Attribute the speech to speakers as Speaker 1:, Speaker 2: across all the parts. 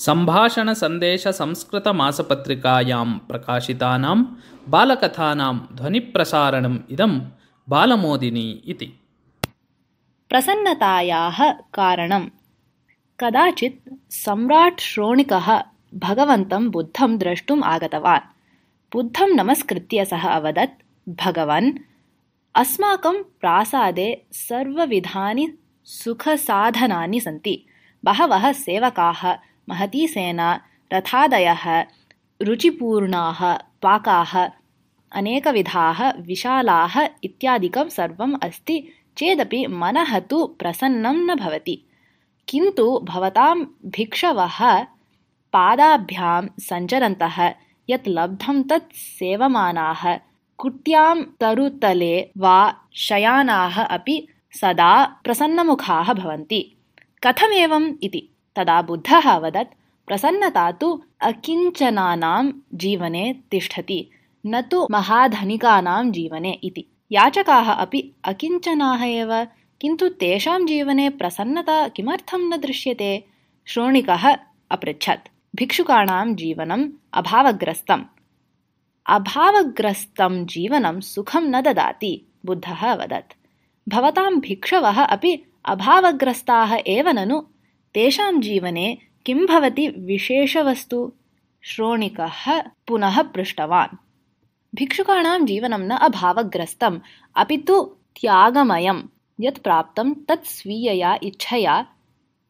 Speaker 1: सम्भाषणसन्देशसंस्कृतमासपत्रिकायां प्रकाशितानां बालकथानां ध्वनिप्रसारणम् इदं बालमोदिनी इति।
Speaker 2: प्रसन्नतायाः कारणं। कदाचित् सम्राट् श्रोणिकः भगवन्तं बुद्धं द्रष्टुम् आगतवान्। बुद्धं नमस्कृत्य सः अवदत्, भगवन्, अस्माकं प्रासादे सर्वविधानि सुखसाधनानि सन्ति। बहवः सेवकाः, महती सेना, रथादयः, रुचिपूर्णाः पाकाः, अनेकविधाः विशालाः इत्यादिकं सर्वम् अस्ति चेदपि मनः तु प्रसन्नं न भवति। किन्तु भवतां भिक्षवः पादाभ्यां सञ्चरन्तः यत् लब्धं तत् सेवमानाः, कुट्यां तरुतले वा शयानाः अपि सदा प्रसन्नमुखाः भवन्ति। कथमेवम् इति। तदा बुद्धः अवदत्, प्रसन्नता तु अकिञ्चनानां जीवने तिष्ठति, न तु महाधनिकानां जीवने इति। याचकाः अपि अकिञ्चनाः एव, किन्तु तेषां जीवने प्रसन्नता किमर्थं न दृश्यते? श्रोणिकः अपृच्छत्। भिक्षुकाणां जीवनम् अभावग्रस्तम्। अभावग्रस्तं जीवनं सुखं न ददाति, बुद्धः अवदत्। भवतां भिक्षवः अपि अभावग्रस्ताः एव ननु? तेषां जीवने किं भवति विशेषवस्तु? श्रोणिकः पुनः पृष्टवान्। भिक्षुकाणां जीवनं न अभावग्रस्तम्, अपि तु त्यागमयं। यत् प्राप्तं तत् स्वीयया इच्छया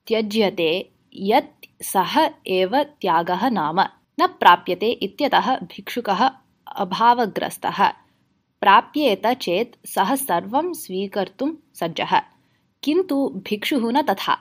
Speaker 2: त्यज्यते, यत् सः एव त्यागः नाम। न प्राप्यते इत्यतः भिक्षुकः अभावग्रस्तः। प्राप्येत चेत् सः सर्वं स्वीकर्तुं सज्जः। किन्तु भिक्षुः न तथा।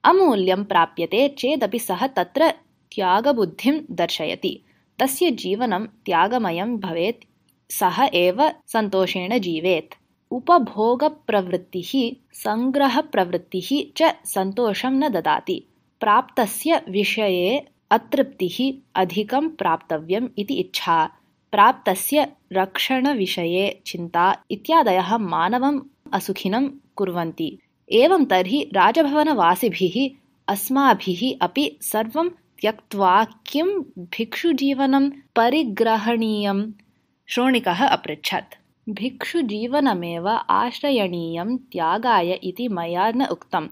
Speaker 2: अमूल्यं प्राप्यते चेदपि सः तत्र त्यागबुद्धिं दर्शयति। तस्य जीवनं त्यागमयं भवेत्, सः एव सन्तोषेण जीवेत्। उपभोगप्रवृत्तिः सङ्ग्रहप्रवृत्तिः च सन्तोषं न ददाति। प्राप्तस्य विषये अतृप्तिः, अधिकं प्राप्तव्यम् इति इच्छा, प्राप्तस्य रक्षणविषये चिन्ता इत्यादयः मानवम् असुखिनं कुर्वन्ति। एवं तर्हि राजभवनवासिभिः अस्माभिः अपि सर्वं त्यक्त्वा किं भिक्षुजीवनं परिग्रहणीयं? श्रोणिकः अपृच्छत्। भिक्षुजीवनमेव आश्रयणीयं त्यागाय इति मया न उक्तं।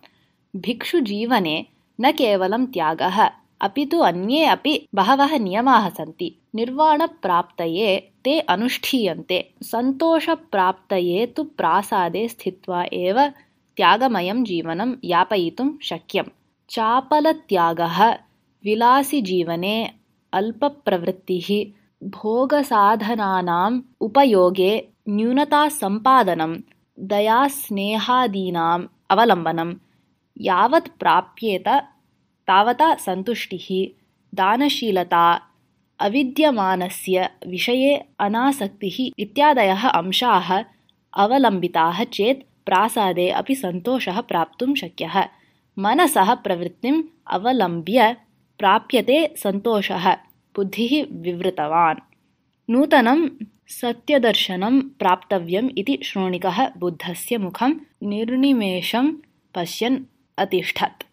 Speaker 2: भिक्षुजीवने न केवलं त्यागः, अपि तु अन्ये अपि बहवः नियमाः सन्ति। निर्वाणप्राप्तये ते अनुष्ठीयन्ते। सन्तोषप्राप्तये तु प्रासादे स्थित्वा एव त्यागमयं जीवनं यापयितुं शक्यं। चापलत्यागः, विलासिजीवने अल्पप्रवृत्तिः, भोगसाधनानाम् उपयोगे न्यूनतासम्पादनं, दयास्नेहादीनाम् अवलम्बनं, यावत् प्राप्येत तावता सन्तुष्टिः, दानशीलता, अविद्यमानस्य विषये अनासक्तिः इत्यादयः अंशाः अवलम्बिताः चेत् प्रासादे अपि सन्तोषः प्राप्तुं शक्यः। मनसः प्रवृत्तिम् अवलम्ब्य प्राप्यते सन्तोषः, बुद्धिः विवृतवान्। नूतनं सत्यदर्शनं प्राप्तव्यम् इति श्रोणिकः बुद्धस्य मुखं निर्निमेषं पश्यन् अतिष्ठत्।